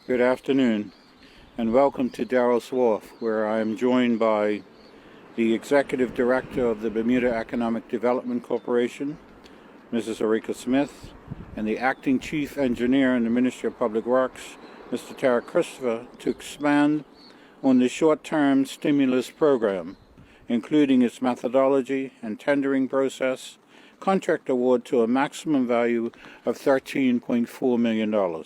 Good afternoon, and welcome to Darrell's Wharf, where I am joined by the Executive Director of the Bermuda Economic Development Corporation, Mrs. Erika Smith, and the Acting Chief Engineer in the Ministry of Public Works, Mr. Tarek Christopher, to expand on the short-term stimulus program, including its methodology and tendering process, contract award to a maximum value of $13.4 million.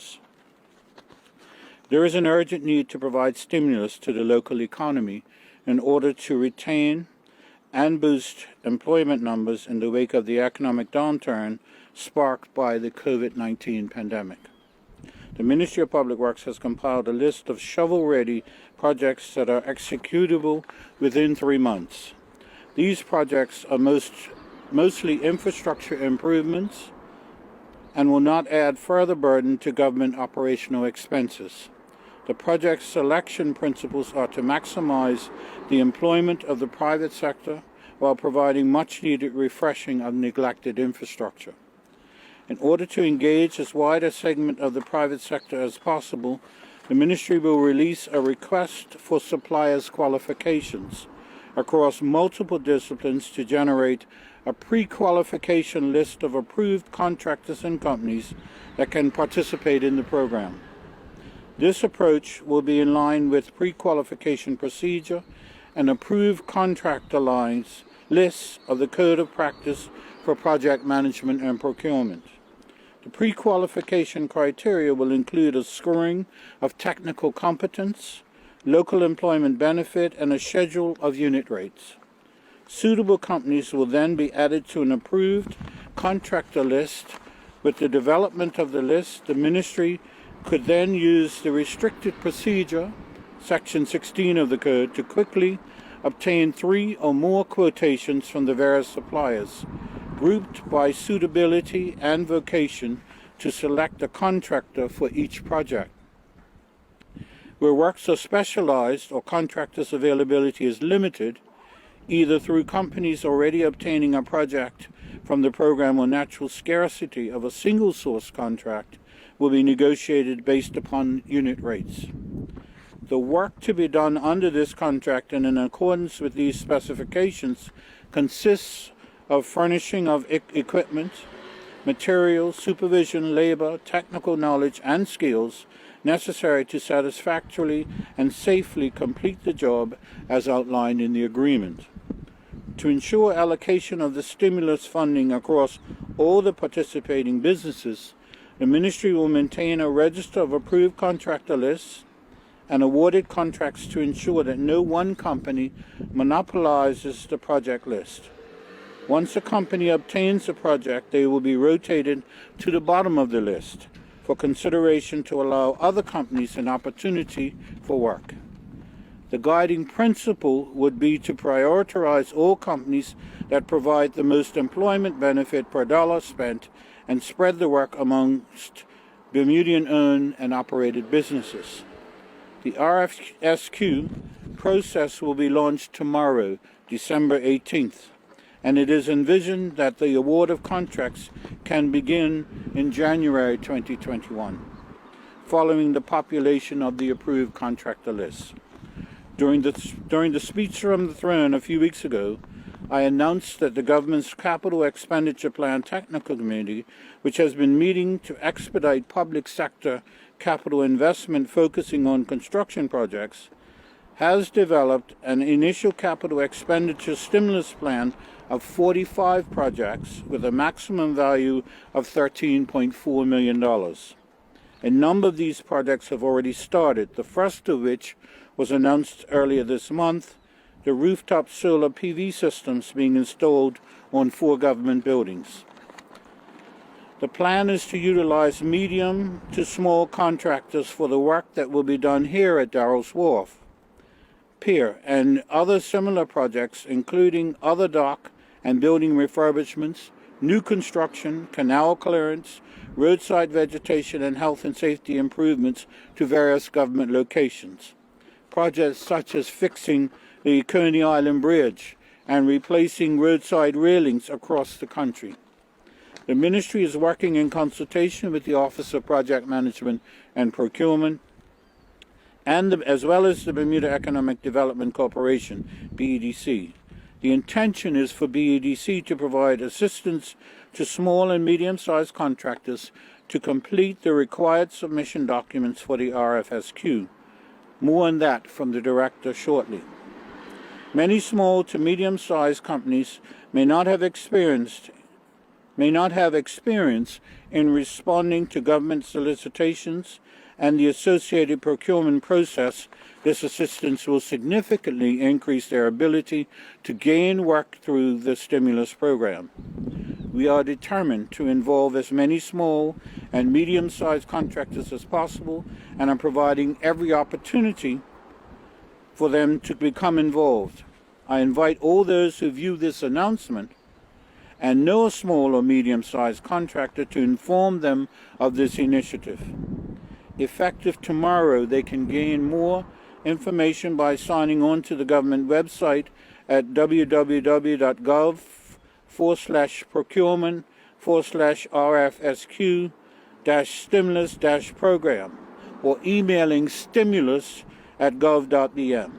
There is an urgent need to provide stimulus to the local economy in order to retain and boost employment numbers in the wake of the economic downturn sparked by the COVID-19 pandemic. The Ministry of Public Works has compiled a list of shovel-ready projects that are executable within 3 months. These projects are mostly infrastructure improvements and will not add further burden to government operational expenses. The project selection principles are to maximize the employment of the private sector while providing much-needed refreshing of neglected infrastructure. In order to engage as wide a segment of the private sector as possible, the Ministry will release a request for suppliers' qualifications across multiple disciplines to generate a pre-qualification list of approved contractors and companies that can participate in the program. This approach will be in line with pre-qualification procedure and approved contractor lists of the Code of Practice for Project Management and Procurement. The pre-qualification criteria will include a scoring of technical competence, local employment benefit, and a schedule of unit rates. Suitable companies will then be added to an approved contractor list. With the development of the list, the Ministry could then use the restricted procedure, Section 16 of the Code, to quickly obtain 3 or more quotations from the various suppliers, grouped by suitability and vocation, to select a contractor for each project. Where works are specialized or contractors' availability is limited, either through companies already obtaining a project from the program or natural scarcity of a single source contract, will be negotiated based upon unit rates. The work to be done under this contract and in accordance with these specifications consists of furnishing of equipment, materials, supervision, labor, technical knowledge, and skills necessary to satisfactorily and safely complete the job as outlined in the agreement. To ensure allocation of the stimulus funding across all the participating businesses, the Ministry will maintain a register of approved contractor lists and awarded contracts to ensure that no one company monopolizes the project list. Once a company obtains a project, they will be rotated to the bottom of the list for consideration to allow other companies an opportunity for work. The guiding principle would be to prioritize all companies that provide the most employment benefit per dollar spent and spread the work amongst Bermudian-owned and operated businesses. The RFSQ process will be launched tomorrow, December 18th, and it is envisioned that the award of contracts can begin in January 2021, following the population of the approved contractor list. During the speech from the throne a few weeks ago, I announced that the government's Capital Expenditure Plan Technical Committee, which has been meeting to expedite public sector capital investment focusing on construction projects, has developed an initial capital expenditure stimulus plan of 45 projects with a maximum value of $13.4 million. A number of these projects have already started, the first of which was announced earlier this month, the rooftop solar PV systems being installed on 4 government buildings. The plan is to utilize medium to small contractors for the work that will be done here at Darrell's Wharf, Pier, and other similar projects, including other dock and building refurbishments, new construction, canal clearance, roadside vegetation, and health and safety improvements to various government locations. Projects such as fixing the Coney Island Bridge and replacing roadside railings across the country. The Ministry is working in consultation with the Office of Project Management and Procurement, as well as the Bermuda Economic Development Corporation, BEDC. The intention is for BEDC to provide assistance to small and medium-sized contractors to complete the required submission documents for the RFSQ. More on that from the Director shortly. Many small to medium-sized companies may not have experience in responding to government solicitations and the associated procurement process. This assistance will significantly increase their ability to gain work through the stimulus program. We are determined to involve as many small and medium-sized contractors as possible and are providing every opportunity for them to become involved. I invite all those who view this announcement and know a small or medium-sized contractor to inform them of this initiative. Effective tomorrow, they can gain more information by signing on to the government website at www.gov/procurement/RFSQ-stimulus-program or emailing stimulus@gov.bm.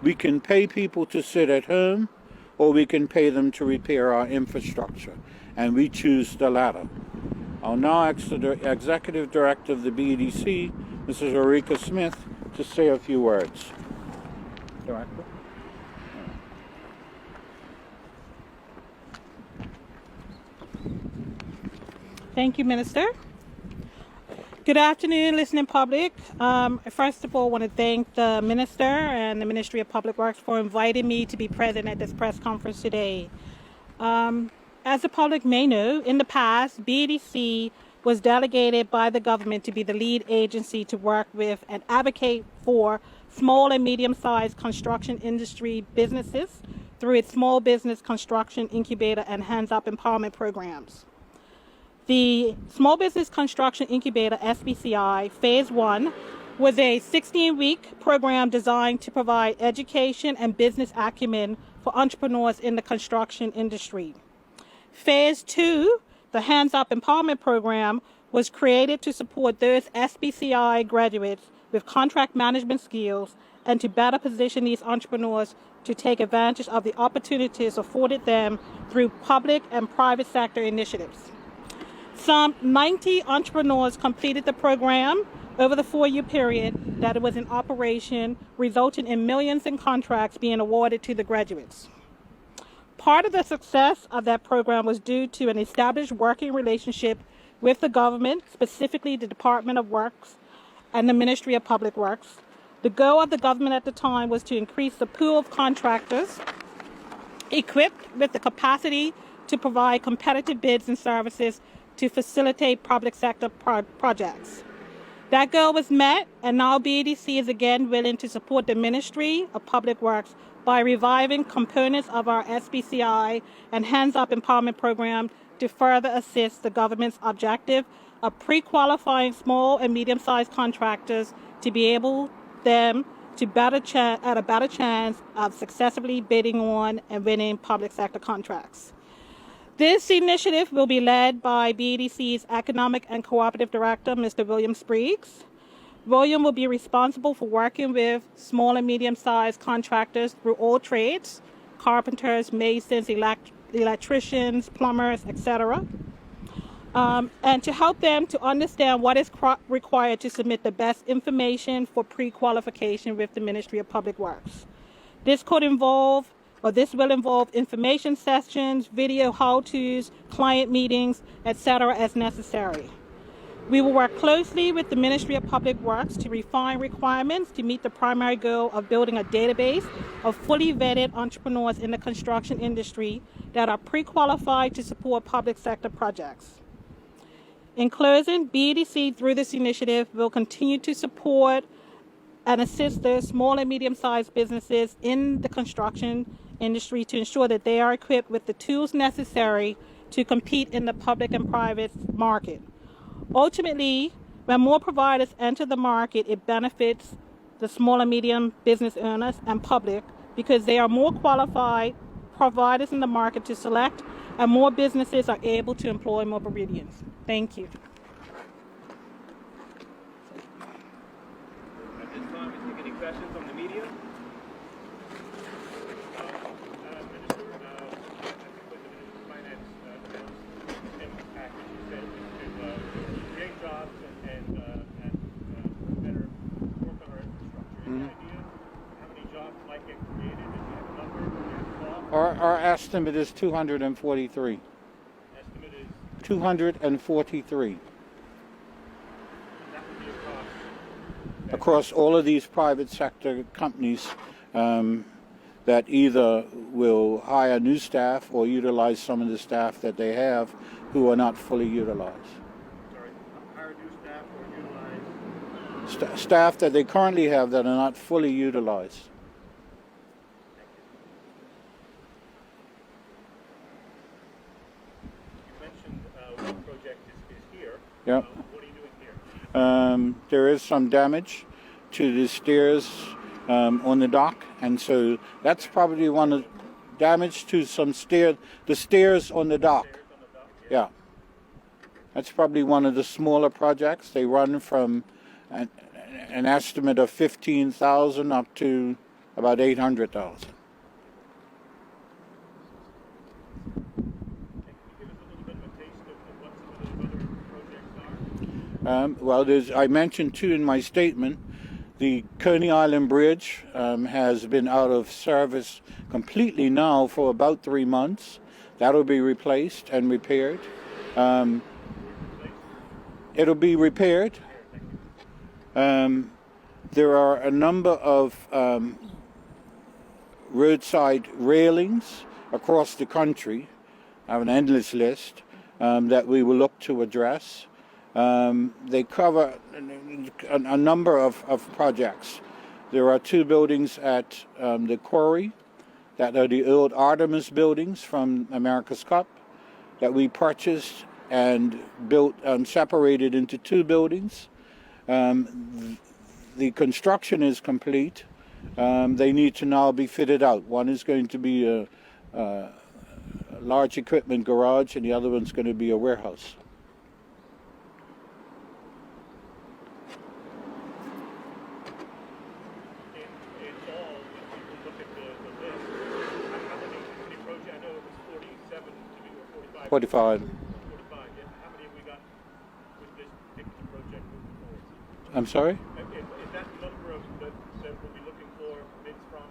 We can pay people to sit at home, or we can pay them to repair our infrastructure, and we choose the latter. I'll now ask the Executive Director of the BEDC, Mrs. Eureka Smith, to say a few words. Director? Thank you, Minister. Good afternoon, listening public. First of all, I want to thank the Minister and the Ministry of Public Works for inviting me to be present at this press conference today. As the public may know, in the past, BEDC was delegated by the government to be the lead agency to work with and advocate for small and medium-sized construction industry businesses through its Small Business Construction Incubator and Hands Up Empowerment programs. The Small Business Construction Incubator, SBCI, Phase 1, was a 16-week program designed to provide education and business acumen for entrepreneurs in the construction industry. Phase 2, the Hands Up Empowerment Program, was created to support those SBCI graduates with contract management skills and to better position these entrepreneurs to take advantage of the opportunities afforded them through public and private sector initiatives. Some 90 entrepreneurs completed the program over the 4-year period that it was in operation, resulting in millions in contracts being awarded to the graduates. Part of the success of that program was due to an established working relationship with the government, specifically the Department of Works and the Ministry of Public Works. The goal of the government at the time was to increase the pool of contractors equipped with the capacity to provide competitive bids and services to facilitate public sector projects. That goal was met, and now BEDC is again willing to support the Ministry of Public Works by reviving components of our SBCI and Hands Up Empowerment Program to further assist the government's objective of pre-qualifying small and medium-sized contractors to be able them to at a better chance of successfully bidding on and winning public sector contracts. This initiative will be led by BEDC's Economic and Cooperative Director, Mr. William Spriggs. William will be responsible for working with small and medium-sized contractors through all trades, carpenters, masons, electricians, plumbers, etc., and to help them to understand what is required to submit the best information for pre-qualification with the Ministry of Public Works. This will involve information sessions, video how-tos, client meetings, etc. as necessary. We will work closely with the Ministry of Public Works to refine requirements to meet the primary goal of building a database of fully vetted entrepreneurs in the construction industry that are pre-qualified to support public sector projects. In closing, BEDC through this initiative will continue to support and assist those small and medium-sized businesses in the construction industry to ensure that they are equipped with the tools necessary to compete in the public and private market. Ultimately, when more providers enter the market, it benefits the small and medium business owners and public because they are more qualified providers in the market to select, and more businesses are able to employ more Bermudians. Thank you. questions from the media? Minister, I think when the Minister of Finance announced the stimulus package, he said it was to create jobs and better work on our infrastructure. Any idea how many jobs might get created? If you have a number, do you have a thought? Our estimate is 243. Estimate is 243. that would be Across all of these private sector companies that either will hire new staff or utilize some of the staff that they have who are not fully utilized. sorry, hire new staff or utilize. Staff that they currently have that are not fully utilized. You mentioned one project is here. Yep. What are you doing here? There is some damage to the stairs on the dock, and so that's probably one of damage to some the stairs on the dock. Stairs on the dock? Yeah, that's probably one of the smaller projects. They run from an estimate of 15,000 up to about 800,000. Can you give us a little bit of a taste of what some of those other projects are? I mentioned two in my statement. The Coney Island Bridge has been out of service completely now for about 3 months. That'll be replaced and repaired. It'll be repaired. There are a number of roadside railings across the country. I have an endless list that we will look to address. They cover a number of projects. There are two buildings at the quarry that are the old Artemis buildings from America's Cup that we purchased and built, separated into two buildings. The construction is complete. They need to now be fitted out. One is going to be a large equipment garage and the other one's going to be a warehouse. In all, if you look at the list, how many projects? I know it was 47 to be, or 45. 45. 45. Yeah. How many have we got with this particular project moving forward? I'm sorry? Is that the number of that we'll be looking for bids from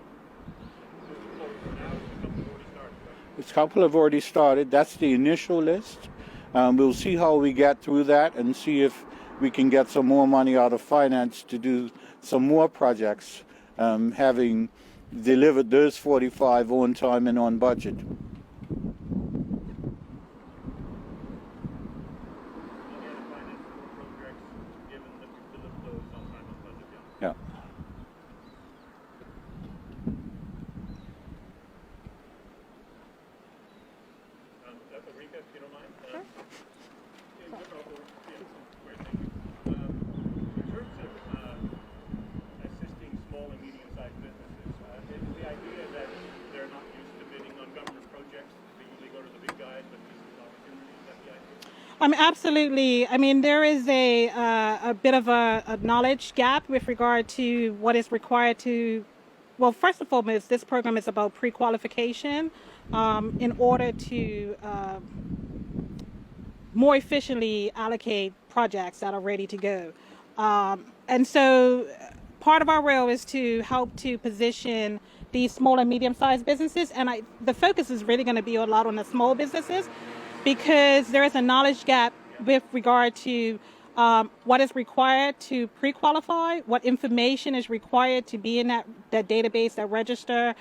moving forward from now? A couple have already started, right? A couple have already started. That's the initial list. We'll see how we get through that and see if we can get some more money out of finance to do some more projects, having delivered those 45 on time and on budget. Any other finance projects given that we delivered those on time and budget? Yeah. Rika, if you don't mind. Sure. In terms of assisting small and medium-sized businesses, is the idea that they're not used to bidding on government projects, they usually go to the big guys, but this is an opportunity, is that the idea? Absolutely. There is a bit of a knowledge gap with regard to what is required to. Well, first and foremost, this program is about pre-qualification in order to more efficiently allocate projects that are ready to go. And so part of our role is to help to position these small and medium-sized businesses. And the focus is really going to be a lot on the small businesses because there is a knowledge gap with regard to what is required to pre-qualify, what information is required to be in that database, that register,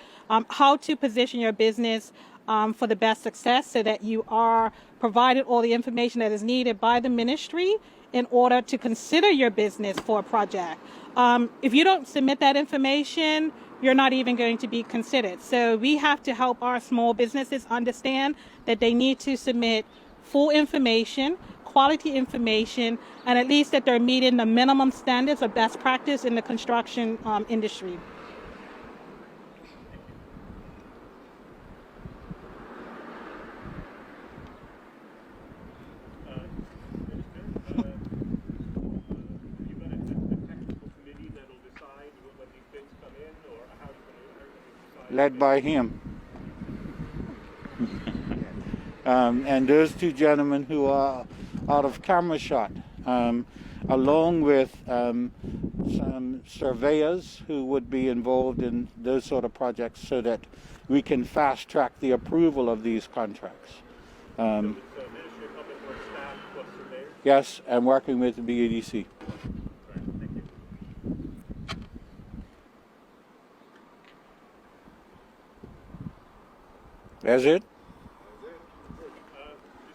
how to position your business for the best success so that you are provided all the information that is needed by the ministry in order to consider your business for a project. If you don't submit that information, you're not even going to be considered. So we have to help our small businesses understand that they need to submit full information, quality information, and at least that they're meeting the minimum standards of best practice in the construction industry. You've got a technical committee that'll decide whether these bids led by him. And those two gentlemen who are out of camera shot, along with some surveyors who would be involved in those sort of projects so that we can fast track the approval of these contracts. So it's Ministry of Public Works staff plus surveyors? Yes, I'm working with the BADC. Right, thank you. That's it? Just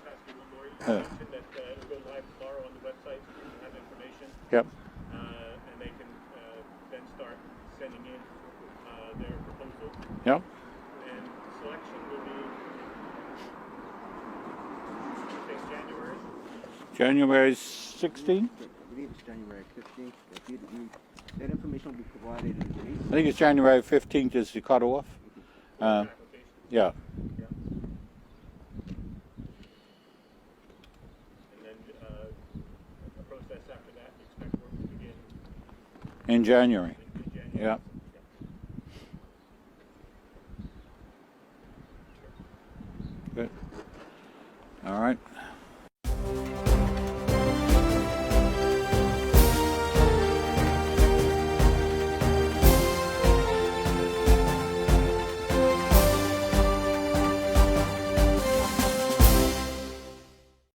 ask you one more. You mentioned that it'll go live tomorrow on the website. You have information, Yep. and they can then start sending in their proposal. Yep. And selection will be, I think, January. January 16th? I believe it's January 15th. That information will be provided in the release. I think it's January 15th is the cutoff. Application. Yeah. Yeah. And then the process after that, you expect work to begin In January. in January. Yeah.